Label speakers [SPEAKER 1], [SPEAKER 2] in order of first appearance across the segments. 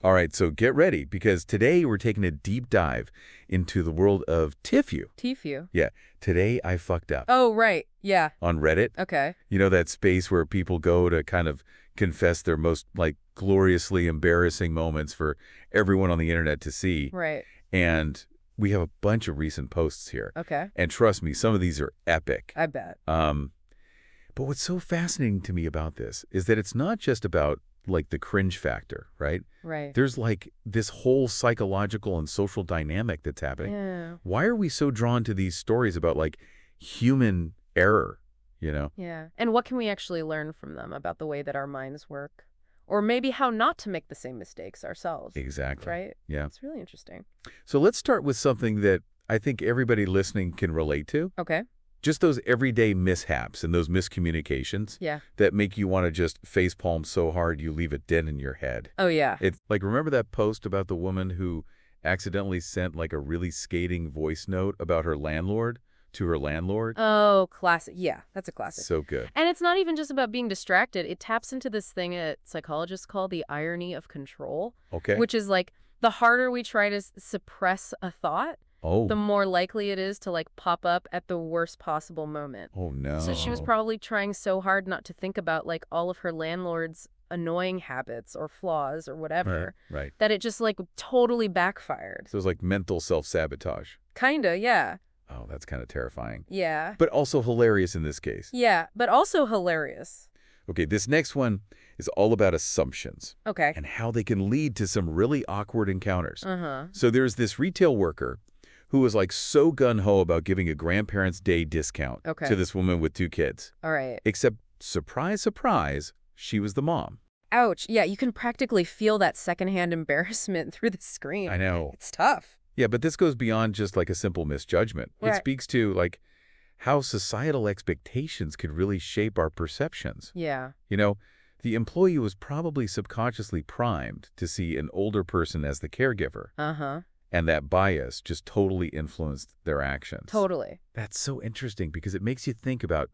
[SPEAKER 1] All right, so get ready, because today we're taking a deep dive into the world of TIFU.
[SPEAKER 2] TIFU?
[SPEAKER 1] Yeah, today I fucked up.
[SPEAKER 2] Oh, right. Yeah.
[SPEAKER 1] On Reddit.
[SPEAKER 2] Okay.
[SPEAKER 1] You know, that space where people go to kind of confess their most, gloriously embarrassing moments for everyone on the internet to see.
[SPEAKER 2] Right.
[SPEAKER 1] And we have a bunch of recent posts here.
[SPEAKER 2] Okay.
[SPEAKER 1] And trust me, some of these are epic.
[SPEAKER 2] I bet.
[SPEAKER 1] But what's so fascinating to me about this is that it's not just about, the cringe factor, right?
[SPEAKER 2] Right.
[SPEAKER 1] There's, this whole psychological and social dynamic that's happening.
[SPEAKER 2] Yeah.
[SPEAKER 1] Why are we so drawn to these stories about, human error,
[SPEAKER 2] Yeah. And what can we actually learn from them about the way that our minds work? Or maybe how not to make the same mistakes ourselves.
[SPEAKER 1] Exactly.
[SPEAKER 2] Right?
[SPEAKER 1] Yeah.
[SPEAKER 2] It's really interesting.
[SPEAKER 1] So let's start with something that I think everybody listening can relate to.
[SPEAKER 2] Okay.
[SPEAKER 1] Just those everyday mishaps and those miscommunications that make you want to just facepalm so hard you leave a dent in your head.
[SPEAKER 2] Oh, yeah.
[SPEAKER 1] It's remember that post about the woman who accidentally sent a really scathing voice note about her landlord to her landlord?
[SPEAKER 2] Oh, classic. Yeah, that's a classic.
[SPEAKER 1] So good.
[SPEAKER 2] And it's not even just about being distracted. It taps into this thing that psychologists call the irony of control.
[SPEAKER 1] Okay.
[SPEAKER 2] Which is the harder we try to suppress a thought, the more likely it is to pop up at the worst possible moment.
[SPEAKER 1] Oh, no.
[SPEAKER 2] So she was probably trying so hard not to think about all of her landlord's annoying habits or flaws or whatever.
[SPEAKER 1] Right.
[SPEAKER 2] That it just totally backfired.
[SPEAKER 1] So it's mental self-sabotage.
[SPEAKER 2] Kinda, yeah.
[SPEAKER 1] Oh, that's kind of terrifying.
[SPEAKER 2] Yeah.
[SPEAKER 1] But also hilarious in this case.
[SPEAKER 2] Yeah, but also hilarious.
[SPEAKER 1] Okay, this next one is all about assumptions.
[SPEAKER 2] Okay.
[SPEAKER 1] And how they can lead to some really awkward encounters.
[SPEAKER 2] Uh-huh.
[SPEAKER 1] So there's this retail worker who was so gung-ho about giving a grandparents' day discount to this woman with 2 kids.
[SPEAKER 2] All right.
[SPEAKER 1] Except, surprise, surprise, she was the mom.
[SPEAKER 2] Ouch. Yeah, you can practically feel that secondhand embarrassment through the screen.
[SPEAKER 1] I know.
[SPEAKER 2] It's tough.
[SPEAKER 1] Yeah, but this goes beyond just a simple misjudgment.
[SPEAKER 2] Right.
[SPEAKER 1] It speaks to how societal expectations could really shape our perceptions.
[SPEAKER 2] Yeah.
[SPEAKER 1] The employee was probably subconsciously primed to see an older person as the caregiver.
[SPEAKER 2] Uh-huh.
[SPEAKER 1] And that bias just totally influenced their actions.
[SPEAKER 2] Totally.
[SPEAKER 1] That's so interesting because it makes you think about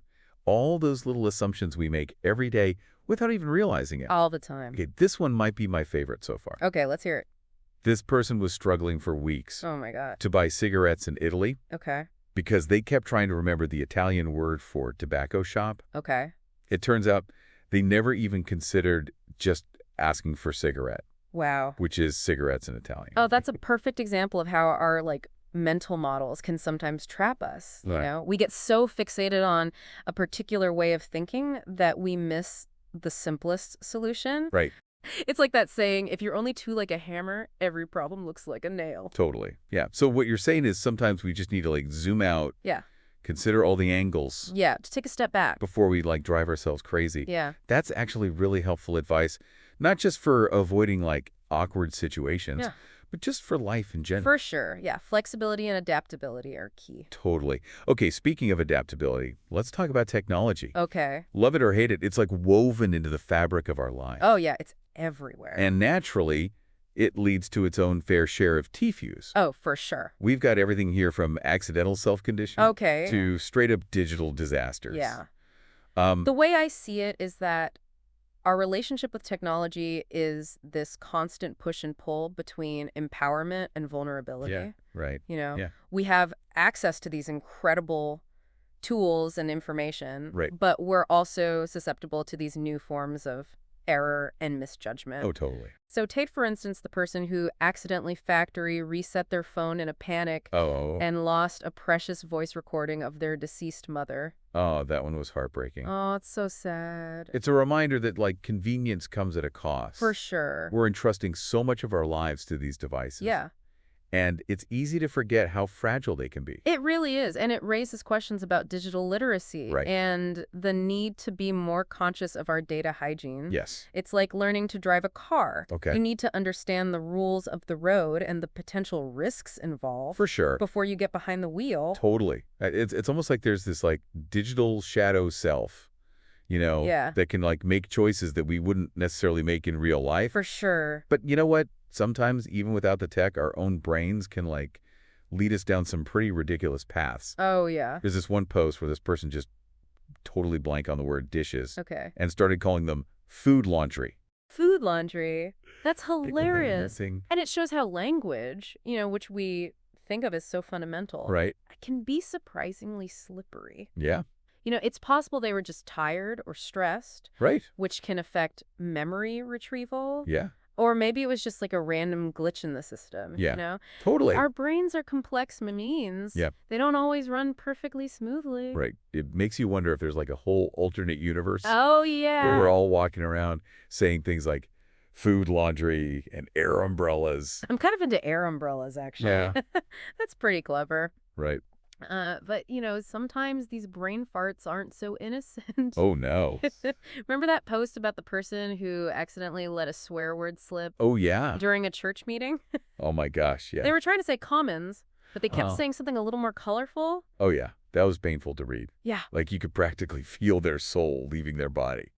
[SPEAKER 1] all those little assumptions we make every day without even realizing it.
[SPEAKER 2] All the time.
[SPEAKER 1] Okay, this one might be my favorite so far.
[SPEAKER 2] Okay, let's hear it.
[SPEAKER 1] This person was struggling for weeks
[SPEAKER 2] Oh, my God.
[SPEAKER 1] to buy cigarettes in Italy
[SPEAKER 2] Okay.
[SPEAKER 1] because they kept trying to remember the Italian word for tobacco shop.
[SPEAKER 2] Okay.
[SPEAKER 1] It turns out they never even considered just asking for cigarette.
[SPEAKER 2] Wow.
[SPEAKER 1] Which is cigarettes in Italian.
[SPEAKER 2] Oh, that's a perfect example of how our mental models can sometimes trap us.
[SPEAKER 1] Right.
[SPEAKER 2] We get so fixated on a particular way of thinking that we miss the simplest solution.
[SPEAKER 1] Right.
[SPEAKER 2] It's like that saying, if you're only too like a hammer, every problem looks like a nail.
[SPEAKER 1] Totally. Yeah. So what you're saying is sometimes we just need to zoom out.
[SPEAKER 2] Yeah.
[SPEAKER 1] Consider all the angles.
[SPEAKER 2] Yeah, to take a step back.
[SPEAKER 1] Before we drive ourselves crazy.
[SPEAKER 2] Yeah.
[SPEAKER 1] That's actually really helpful advice, not just for avoiding awkward situations, but just for life in general.
[SPEAKER 2] For sure. Yeah. Flexibility and adaptability are key.
[SPEAKER 1] Totally. Okay, speaking of adaptability, let's talk about technology.
[SPEAKER 2] Okay.
[SPEAKER 1] Love it or hate it, it's woven into the fabric of our lives.
[SPEAKER 2] Oh, yeah. It's everywhere.
[SPEAKER 1] And naturally, it leads to its own fair share of TIFUs.
[SPEAKER 2] Oh, for sure.
[SPEAKER 1] We've got everything here from accidental self-conditioning to straight-up digital disasters.
[SPEAKER 2] Yeah. The way I see it is that our relationship with technology is this constant push and pull between empowerment and vulnerability.
[SPEAKER 1] Yeah, right.
[SPEAKER 2] We have access to these incredible tools and information,
[SPEAKER 1] right.
[SPEAKER 2] But we're also susceptible to these new forms of error and misjudgment.
[SPEAKER 1] Oh, totally.
[SPEAKER 2] So take, for instance, the person who accidentally factory reset their phone in a panic and lost a precious voice recording of their deceased mother.
[SPEAKER 1] Oh, that one was heartbreaking.
[SPEAKER 2] Oh, it's so sad.
[SPEAKER 1] It's a reminder that, convenience comes at a cost.
[SPEAKER 2] For sure.
[SPEAKER 1] We're entrusting so much of our lives to these devices.
[SPEAKER 2] Yeah.
[SPEAKER 1] And it's easy to forget how fragile they can be.
[SPEAKER 2] It really is. And it raises questions about digital literacy and the need to be more conscious of our data hygiene.
[SPEAKER 1] Yes.
[SPEAKER 2] It's like learning to drive a car.
[SPEAKER 1] Okay.
[SPEAKER 2] You need to understand the rules of the road and the potential risks involved.
[SPEAKER 1] For sure.
[SPEAKER 2] Before you get behind the wheel.
[SPEAKER 1] Totally. It's almost like there's this digital shadow self, that can make choices that we wouldn't necessarily make in real life.
[SPEAKER 2] For sure.
[SPEAKER 1] But you know what? Sometimes, even without the tech, our own brains can, lead us down some pretty ridiculous paths.
[SPEAKER 2] Oh, yeah.
[SPEAKER 1] There's this one post where this person just totally blanked on the word dishes.
[SPEAKER 2] Okay.
[SPEAKER 1] And started calling them food laundry.
[SPEAKER 2] Food laundry. That's hilarious. And it shows how language, which we think of as so fundamental,
[SPEAKER 1] right,
[SPEAKER 2] can be surprisingly slippery.
[SPEAKER 1] Yeah.
[SPEAKER 2] It's possible they were just tired or stressed,
[SPEAKER 1] Right.
[SPEAKER 2] which can affect memory retrieval.
[SPEAKER 1] Yeah.
[SPEAKER 2] Or maybe it was just like a random glitch in the system,
[SPEAKER 1] Yeah. Totally.
[SPEAKER 2] Our brains are complex machines.
[SPEAKER 1] Yeah.
[SPEAKER 2] They don't always run perfectly smoothly.
[SPEAKER 1] Right. It makes you wonder if there's like a whole alternate universe.
[SPEAKER 2] Oh, yeah.
[SPEAKER 1] Where we're all walking around saying things like food laundry and air umbrellas.
[SPEAKER 2] I'm kind of into air umbrellas, actually.
[SPEAKER 1] Yeah.
[SPEAKER 2] That's pretty clever.
[SPEAKER 1] Right.
[SPEAKER 2] But, sometimes these brain farts aren't so innocent.
[SPEAKER 1] Oh, no.
[SPEAKER 2] Remember that post about the person who accidentally let a swear word slip?
[SPEAKER 1] Oh, yeah.
[SPEAKER 2] During a church meeting?
[SPEAKER 1] Oh, my gosh, yeah.
[SPEAKER 2] They were trying to say commons, but they kept saying something a little more colorful.
[SPEAKER 1] Oh, yeah. That was painful to read.
[SPEAKER 2] Yeah.
[SPEAKER 1] Like you could practically feel their soul leaving their body.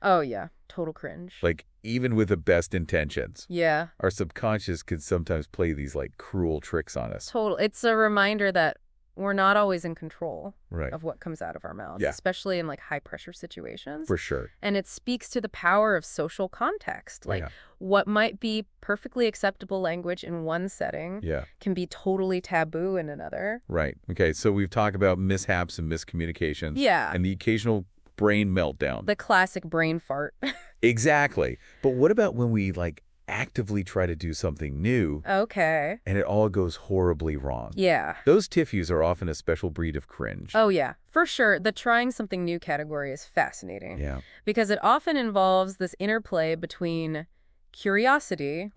[SPEAKER 2] Oh, yeah. Total cringe.
[SPEAKER 1] Like, even with the best intentions.
[SPEAKER 2] Yeah.
[SPEAKER 1] Our subconscious could sometimes play these, like, cruel tricks on us.
[SPEAKER 2] Total. It's a reminder that we're not always in control
[SPEAKER 1] right.
[SPEAKER 2] of what comes out of our mouths,
[SPEAKER 1] yeah.
[SPEAKER 2] especially in, like, high-pressure situations.
[SPEAKER 1] For sure.
[SPEAKER 2] And it speaks to the power of social context. Like, what might be perfectly acceptable language in one setting can be totally taboo in another.
[SPEAKER 1] Right. Okay, so we've talked about mishaps and miscommunications.
[SPEAKER 2] Yeah.
[SPEAKER 1] And the occasional brain meltdown.
[SPEAKER 2] The classic brain fart.
[SPEAKER 1] Exactly. But what about when we, like, actively try to do something new
[SPEAKER 2] and
[SPEAKER 1] it all goes horribly wrong?
[SPEAKER 2] Yeah.
[SPEAKER 1] Those TIFUs are often a special breed of cringe.
[SPEAKER 2] Oh, yeah. For sure. The trying something new category is fascinating.
[SPEAKER 1] Yeah.
[SPEAKER 2] Because it often involves this interplay between curiosity,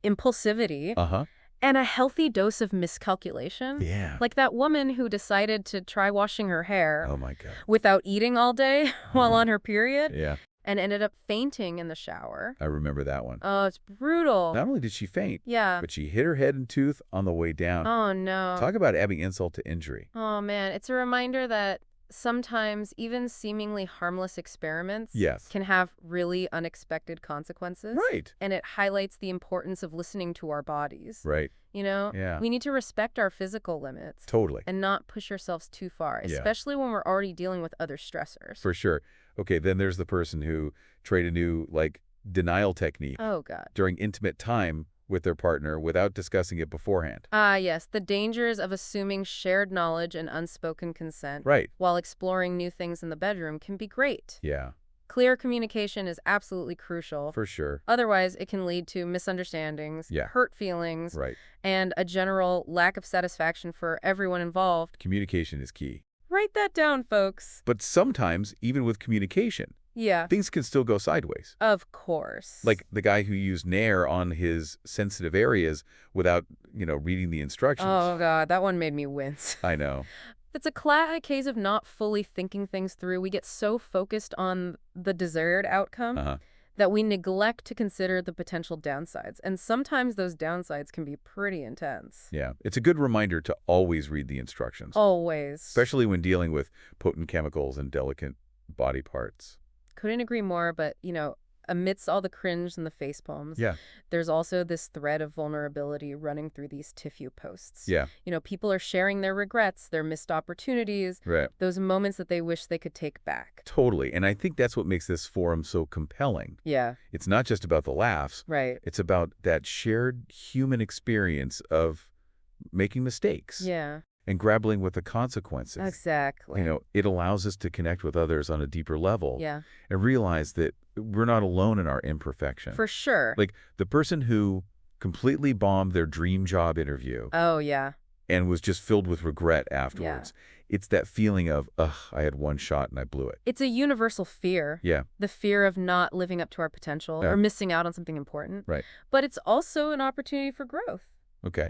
[SPEAKER 2] impulsivity, and a healthy dose of miscalculation.
[SPEAKER 1] Yeah.
[SPEAKER 2] Like that woman who decided to try washing her hair
[SPEAKER 1] oh my God.
[SPEAKER 2] without eating all day while on her period.
[SPEAKER 1] Yeah.
[SPEAKER 2] And ended up fainting in the shower.
[SPEAKER 1] I remember that one.
[SPEAKER 2] Oh, it's brutal.
[SPEAKER 1] Not only did she faint,
[SPEAKER 2] yeah,
[SPEAKER 1] but she hit her head and tooth on the way down.
[SPEAKER 2] Oh, no.
[SPEAKER 1] Talk about adding insult to injury.
[SPEAKER 2] Oh, man. It's a reminder that sometimes even seemingly harmless experiments can have really unexpected consequences.
[SPEAKER 1] Right.
[SPEAKER 2] And it highlights the importance of listening to our bodies.
[SPEAKER 1] Right.
[SPEAKER 2] Yeah. We need to respect our physical limits.
[SPEAKER 1] Totally.
[SPEAKER 2] And not push ourselves too far, especially when we're already dealing with other stressors.
[SPEAKER 1] For sure. Okay, then there's the person who tried a new, like, denial technique.
[SPEAKER 2] Oh, God.
[SPEAKER 1] During intimate time with their partner without discussing it beforehand.
[SPEAKER 2] Yes. The dangers of assuming shared knowledge and unspoken consent while exploring new things in the bedroom can be great.
[SPEAKER 1] Yeah.
[SPEAKER 2] Clear communication is absolutely crucial.
[SPEAKER 1] For sure.
[SPEAKER 2] Otherwise, it can lead to misunderstandings, hurt feelings, and a general lack of satisfaction for everyone involved.
[SPEAKER 1] Communication is key.
[SPEAKER 2] Write that down, folks.
[SPEAKER 1] But sometimes, even with communication, things can still go sideways.
[SPEAKER 2] Of course.
[SPEAKER 1] Like the guy who used Nair on his sensitive areas without, reading the instructions.
[SPEAKER 2] Oh, God, that one made me wince.
[SPEAKER 1] I know.
[SPEAKER 2] It's a case of not fully thinking things through. We get so focused on the desired outcome that we neglect to consider the potential downsides. And sometimes those downsides can be pretty intense.
[SPEAKER 1] Yeah. It's a good reminder to always read the instructions.
[SPEAKER 2] Always.
[SPEAKER 1] Especially when dealing with potent chemicals and delicate body parts.
[SPEAKER 2] Couldn't agree more, but, amidst all the cringe and the facepalms, there's also this thread of vulnerability running through these TIFU posts.
[SPEAKER 1] Yeah.
[SPEAKER 2] People are sharing their regrets, their missed opportunities, those moments that they wish they could take back.
[SPEAKER 1] Totally. And I think that's what makes this forum so compelling.
[SPEAKER 2] Yeah.
[SPEAKER 1] It's not just about the laughs.
[SPEAKER 2] Right.
[SPEAKER 1] It's about that shared human experience of making mistakes.
[SPEAKER 2] Yeah.
[SPEAKER 1] And grappling with the consequences.
[SPEAKER 2] Exactly.
[SPEAKER 1] It allows us to connect with others on a deeper level.
[SPEAKER 2] Yeah.
[SPEAKER 1] And realize that we're not alone in our imperfection.
[SPEAKER 2] For sure.
[SPEAKER 1] Like the person who completely bombed their dream job interview.
[SPEAKER 2] Oh, yeah.
[SPEAKER 1] And was just filled with regret afterwards. Yeah. It's that feeling of, I had one shot and I blew it.
[SPEAKER 2] It's a universal fear.
[SPEAKER 1] Yeah.
[SPEAKER 2] The fear of not living up to our potential or missing out on something important.
[SPEAKER 1] Right.
[SPEAKER 2] But it's also an opportunity for growth.
[SPEAKER 1] Okay.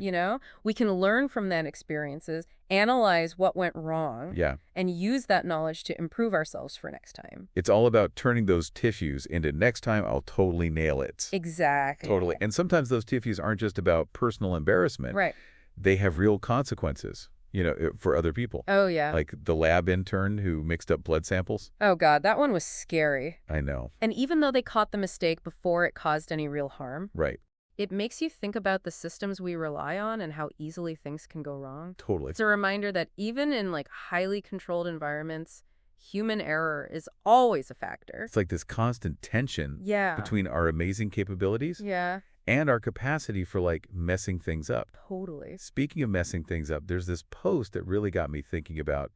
[SPEAKER 2] We can learn from that experiences, analyze what went wrong, and use that knowledge to improve ourselves for next time.
[SPEAKER 1] It's all about turning those TIFUs into next time I'll totally nail it.
[SPEAKER 2] Exactly.
[SPEAKER 1] Totally. And sometimes those TIFUs aren't just about personal embarrassment.
[SPEAKER 2] Right.
[SPEAKER 1] They have real consequences, for other people.
[SPEAKER 2] Oh, yeah.
[SPEAKER 1] Like the lab intern who mixed up blood samples.
[SPEAKER 2] Oh, God, that one was scary.
[SPEAKER 1] I know.
[SPEAKER 2] And even though they caught the mistake before it caused any real harm.
[SPEAKER 1] Right.
[SPEAKER 2] It makes you think about the systems we rely on and how easily things can go wrong.
[SPEAKER 1] Totally.
[SPEAKER 2] It's a reminder that even in highly controlled environments, human error is always a factor.
[SPEAKER 1] It's like this constant tension between our amazing capabilities and our capacity for, like, messing things up.
[SPEAKER 2] Totally.
[SPEAKER 1] Speaking of messing things up, there's this post that really got me thinking about,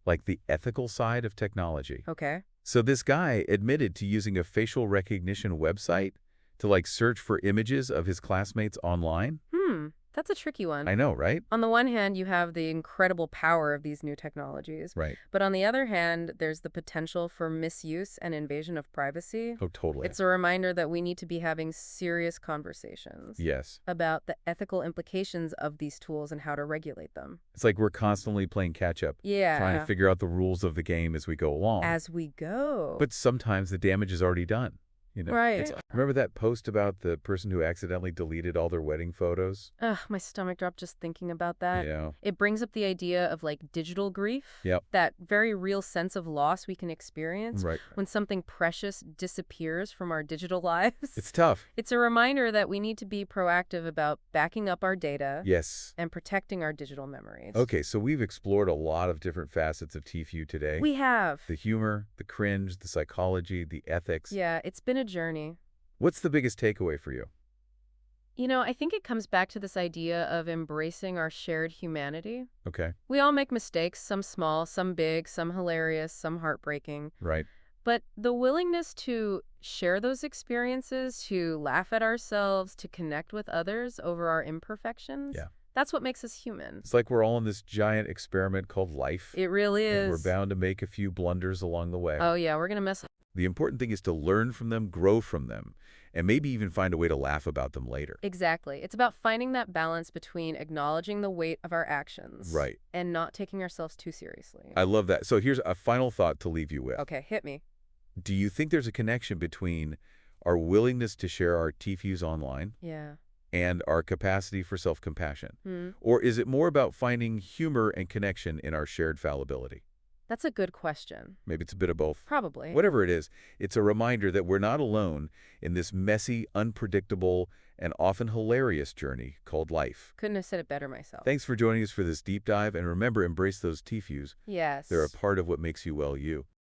[SPEAKER 1] like, the ethical side of technology.
[SPEAKER 2] Okay.
[SPEAKER 1] So this guy admitted to using a facial recognition website to, like, search for images of his classmates online.
[SPEAKER 2] That's a tricky one.
[SPEAKER 1] I know, right?
[SPEAKER 2] On the one hand, you have the incredible power of these new technologies.
[SPEAKER 1] Right.
[SPEAKER 2] But on the other hand, there's the potential for misuse and invasion of privacy.
[SPEAKER 1] Oh, totally.
[SPEAKER 2] It's a reminder that we need to be having serious conversations.
[SPEAKER 1] Yes.
[SPEAKER 2] About the ethical implications of these tools and how to regulate them.
[SPEAKER 1] It's like we're constantly playing catch-up.
[SPEAKER 2] Yeah.
[SPEAKER 1] Trying to figure out the rules of the game as we go along.
[SPEAKER 2] As we go.
[SPEAKER 1] But sometimes the damage is already done. You know,
[SPEAKER 2] right.
[SPEAKER 1] Remember that post about the person who accidentally deleted all their wedding photos?
[SPEAKER 2] Ugh, my stomach dropped just thinking about that.
[SPEAKER 1] Yeah.
[SPEAKER 2] It brings up the idea of, like, digital grief.
[SPEAKER 1] Yep.
[SPEAKER 2] That very real sense of loss we can experience
[SPEAKER 1] right.
[SPEAKER 2] when something precious disappears from our digital lives.
[SPEAKER 1] It's tough.
[SPEAKER 2] It's a reminder that we need to be proactive about backing up our data.
[SPEAKER 1] Yes.
[SPEAKER 2] And protecting our digital memories.
[SPEAKER 1] Okay, so we've explored a lot of different facets of TIFU today.
[SPEAKER 2] We have.
[SPEAKER 1] The humor, the cringe, the psychology, the ethics.
[SPEAKER 2] Yeah, it's been a journey.
[SPEAKER 1] What's the biggest takeaway for you?
[SPEAKER 2] You know, I think it comes back to this idea of embracing our shared humanity.
[SPEAKER 1] Okay.
[SPEAKER 2] We all make mistakes, some small, some big, some hilarious, some heartbreaking.
[SPEAKER 1] Right.
[SPEAKER 2] But the willingness to share those experiences, to laugh at ourselves, to connect with others over our imperfections, that's what makes us human.
[SPEAKER 1] It's like we're all in this giant experiment called life.
[SPEAKER 2] It really is.
[SPEAKER 1] And we're bound to make a few blunders along the way.
[SPEAKER 2] Oh, yeah, we're going to mess up.
[SPEAKER 1] The important thing is to learn from them, grow from them, and maybe even find a way to laugh about them later.
[SPEAKER 2] Exactly. It's about finding that balance between acknowledging the weight of our actions and not taking ourselves too seriously.
[SPEAKER 1] I love that. So here's a final thought to leave you with.
[SPEAKER 2] Okay, hit me.
[SPEAKER 1] Do you think there's a connection between our willingness to share our TIFUs online and our capacity for self-compassion? Or is it more about finding humor and connection in our shared fallibility?
[SPEAKER 2] That's a good question.
[SPEAKER 1] Maybe it's a bit of both.
[SPEAKER 2] Probably.
[SPEAKER 1] Whatever it is, it's a reminder that we're not alone in this messy, unpredictable, and often hilarious journey called life.
[SPEAKER 2] Couldn't have said it better myself.
[SPEAKER 1] Thanks for joining us for this deep dive, and remember, embrace those TIFUs.
[SPEAKER 2] Yes.
[SPEAKER 1] They're a part of what makes you, well, you.